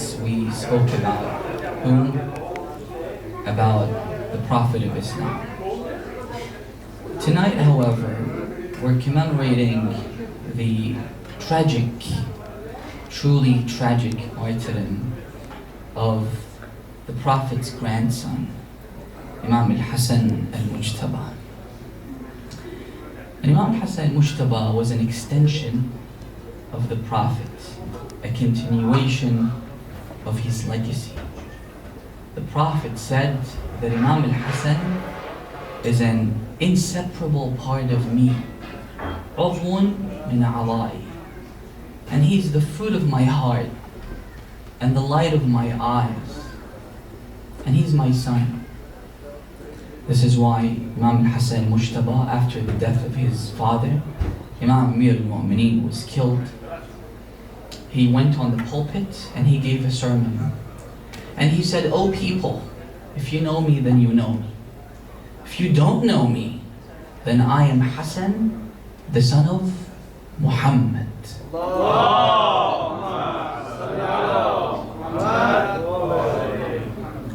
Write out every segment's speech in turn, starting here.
prophets we spoke about. Whom? About the Prophet of Islam. Tonight, however, we're commemorating the tragic, truly tragic martyrdom of the Prophet's grandson, Imam al-Hasan al-Mujtaba. And Imam al-Hasan al-Mujtaba was an extension of the Prophet, a continuation of his legacy. The Prophet said that Imam al-Hasan is an inseparable part of me, عضو من أعضائي, and he's the fruit of my heart and the light of my eyes, and he's my son. This is why Imam al-Hasan al-Mujtaba, after the death of his father, Imam Amir al-Mu'mineen, was killed. He went on the pulpit and he gave a sermon. And he said, "O people, if you know me, then you know me. If you don't know me, then I am Hassan, the son of Muhammad."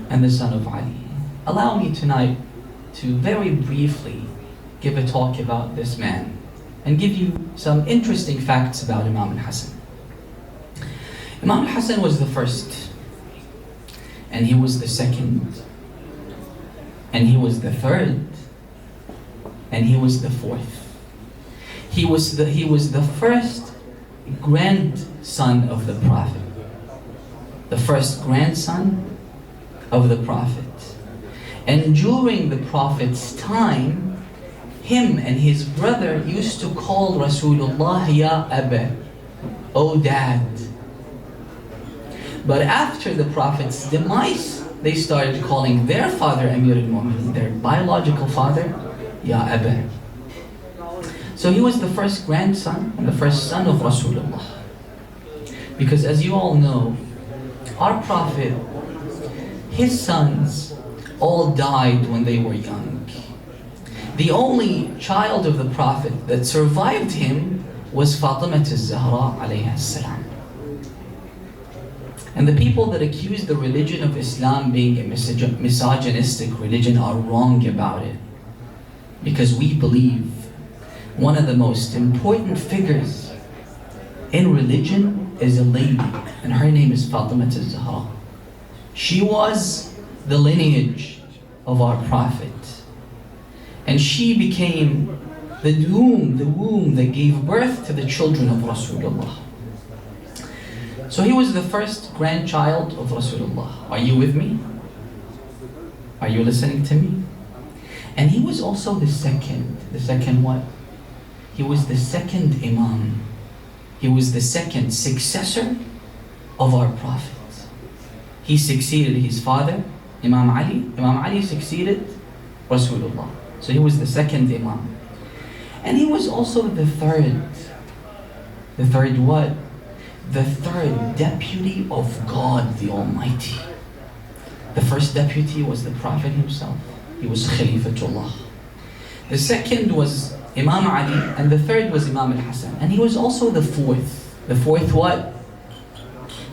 And the son of Ali. Allow me tonight to very briefly give a talk about this man and give you some interesting facts about Imam al-Hasan. Imam al-Hasan was the first, and he was the second, and he was the third, and he was the fourth. He was the first grandson of the Prophet, the first grandson of the Prophet. And during the Prophet's time, him and his brother used to call Rasulullah Ya Abba, "O Dad." But after the Prophet's demise, they started calling their father Amir al-Mu'mineen, their biological father, Ya Abba. So he was the first grandson and the first son of Rasulullah. Because as you all know, our Prophet, his sons all died when they were young. The only child of the Prophet that survived him was Fatima al-Zahra alayha salam. And the people that accuse the religion of Islam being a misogynistic religion are wrong about it. Because we believe one of the most important figures in religion is a lady, and her name is Fatima al-Zahra. She was the lineage of our Prophet. And she became the womb that gave birth to the children of Rasulullah. So he was the first grandchild of Rasulullah. Are you with me? Are you listening to me? And he was also the second. The second what? He was the second Imam. He was the second successor of our Prophet. He succeeded his father, Imam Ali. Imam Ali succeeded Rasulullah. So he was the second Imam. And he was also the third. The third what? The third deputy of God the Almighty. The first deputy was the Prophet himself. He was Khalifatullah. The second was Imam Ali, and the third was Imam al-Hasan. And he was also the fourth. The fourth what?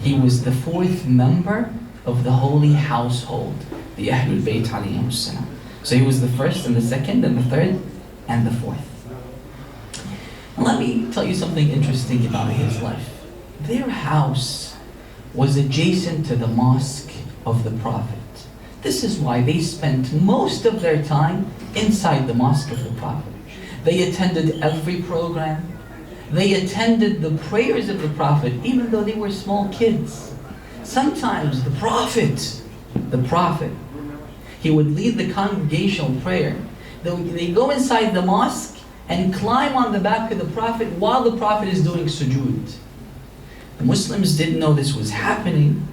He was the fourth member of the holy household, the Ahlul Bayt alayhim salam. So he was the first and the second and the third and the fourth. And let me tell you something interesting about his life. Their house was adjacent to the mosque of the Prophet. This is why they spent most of their time inside the mosque of the Prophet. They attended every program. They attended the prayers of the Prophet, even though they were small kids. Sometimes the Prophet, he would lead the congregational prayer. They go inside the mosque and climb on the back of the Prophet while the Prophet is doing sujood. The Muslims didn't know this was happening,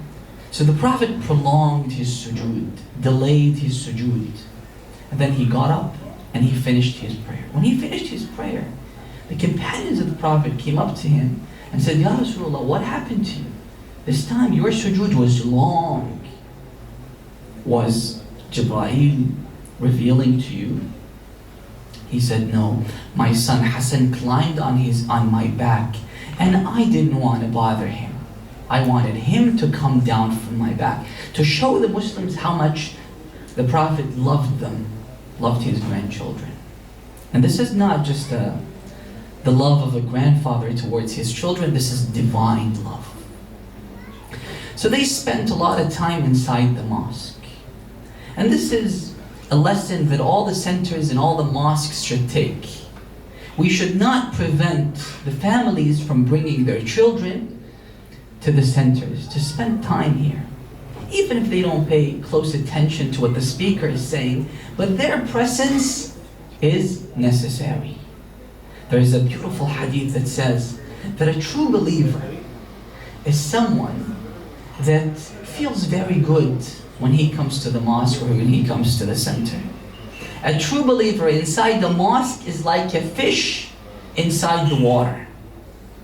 so the Prophet prolonged his sujood, delayed his sujood. And then he got up and he finished his prayer. When he finished his prayer, the companions of the Prophet came up to him and said, "Ya Rasulullah, what happened to you? This time your sujood was long. Was Jibreel revealing to you?" He said, "No, my son Hassan climbed on my back and I didn't want to bother him. I wanted him to come down from my back, to show the Muslims how much the Prophet loved them, loved his grandchildren. And this is not just the love of a grandfather towards his children, this is divine love. So they spent a lot of time inside the mosque. And this is a lesson that all the centers and all the mosques should take. We should not prevent the families from bringing their children to the centers to spend time here. Even if they don't pay close attention to what the speaker is saying, but their presence is necessary. There is a beautiful hadith that says that a true believer is someone that feels very good when he comes to the mosque or when he comes to the center. A true believer inside the mosque is like a fish inside the water.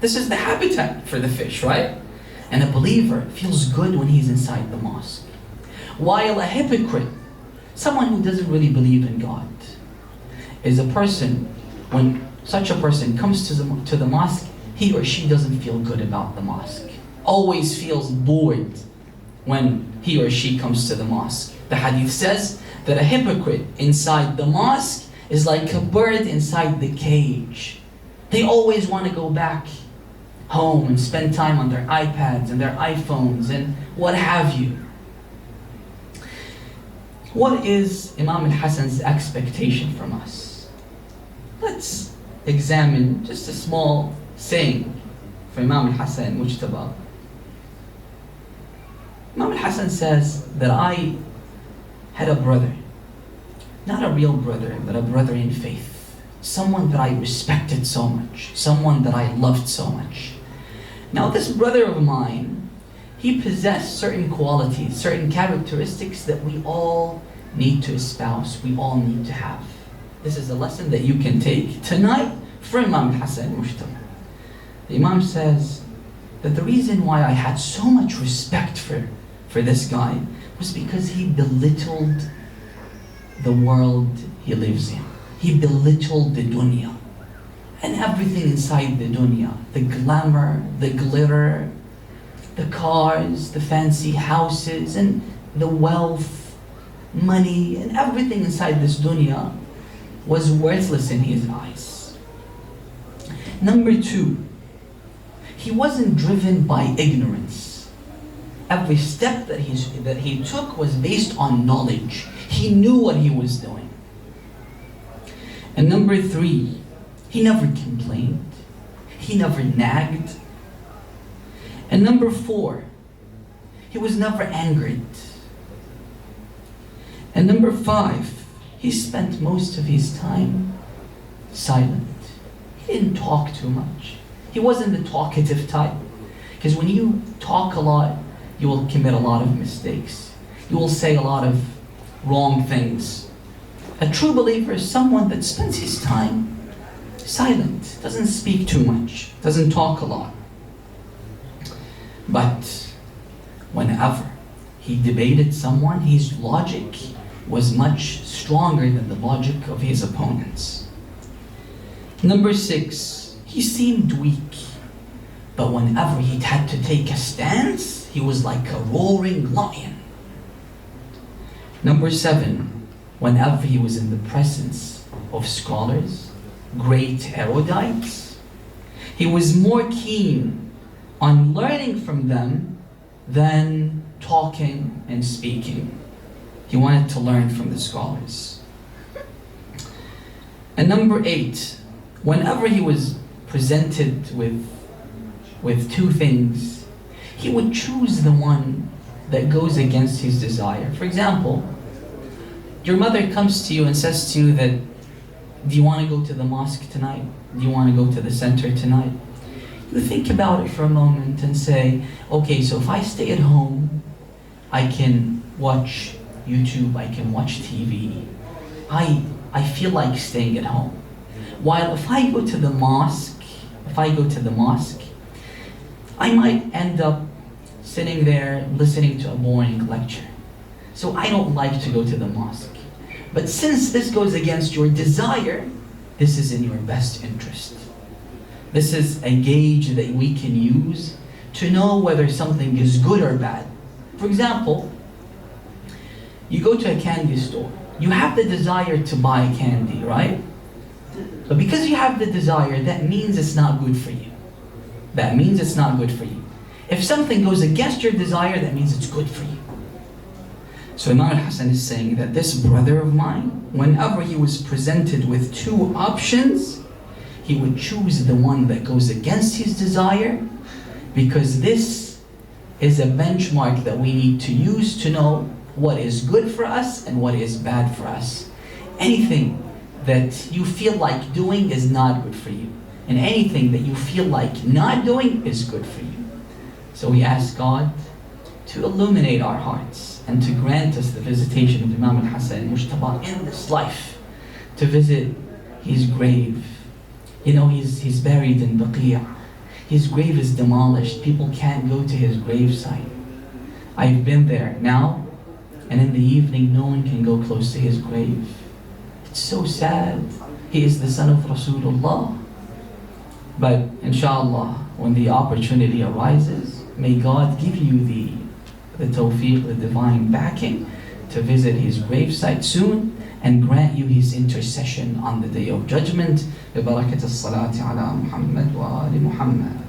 This is the habitat for the fish, right? And a believer feels good when he's inside the mosque. While a hypocrite, someone who doesn't really believe in God, is a person, when such a person comes to the mosque, he or she doesn't feel good about the mosque. Always feels bored when he or she comes to the mosque. The hadith says that a hypocrite inside the mosque is like a bird inside the cage. They always want to go back home and spend time on their iPads and their iPhones and what have you. What is Imam al-Hasan's expectation from us? Let's examine just a small saying from Imam al-Hasan Mujtaba. Imam al-Hasan says that I had a brother, not a real brother, but a brother in faith. Someone that I respected so much, someone that I loved so much. Now this brother of mine, he possessed certain qualities, certain characteristics that we all need to espouse, we all need to have. This is a lesson that you can take tonight from Imam Hasan Mujtaba. The Imam says that the reason why I had so much respect for this guy was because he belittled the world he lives in. He belittled the dunya and everything inside the dunya, the glamour, the glitter, the cars, the fancy houses, and the wealth, money, and everything inside this dunya was worthless in his eyes. Number two, he wasn't driven by ignorance. Every step that he took was based on knowledge. He knew what he was doing. And number three, he never complained. He never nagged. And number four, he was never angered. And number five, he spent most of his time silent. He didn't talk too much. He wasn't the talkative type. Because when you talk a lot, you will commit a lot of mistakes. You will say a lot of wrong things. A true believer is someone that spends his time silent, doesn't speak too much, doesn't talk a lot. But whenever he debated someone, his logic was much stronger than the logic of his opponents. Number six, he seemed weak, but whenever he had to take a stance, he was like a roaring lion. Number seven, whenever he was in the presence of scholars, great erudites, he was more keen on learning from them than talking and speaking. He wanted to learn from the scholars. And number eight, whenever he was presented with two things, he would choose the one that goes against his desire. For example, your mother comes to you and says to you that, do you want to go to the mosque tonight? Do you want to go to the center tonight? You think about it for a moment and say, okay, so if I stay at home, I can watch YouTube, I can watch TV. I feel like staying at home. While if I go to the mosque, I might end up sitting there listening to a boring lecture. So I don't like to go to the mosque. But since this goes against your desire, this is in your best interest. This is a gauge that we can use to know whether something is good or bad. For example, you go to a candy store. You have the desire to buy candy, right? But because you have the desire, that means it's not good for you. That means it's not good for you. If something goes against your desire, that means it's good for you. So Imam al-Hasan is saying that this brother of mine, whenever he was presented with two options, he would choose the one that goes against his desire, because this is a benchmark that we need to use to know what is good for us and what is bad for us. Anything that you feel like doing is not good for you, and anything that you feel like not doing is good for you. So we ask God to illuminate our hearts and to grant us the visitation of Imam al-Hasan al-Mujtaba in this life, to visit his grave. You know, he's buried in Baqi'. His grave is demolished. People can't go to his gravesite. I've been there now, and in the evening no one can go close to his grave. It's so sad. He is the son of Rasulullah. But inshallah, when the opportunity arises, may God give you the tawfiq, the divine backing to visit his gravesite soon and grant you his intercession on the day of judgment. ببركة الصلاة على محمد وآل محمد.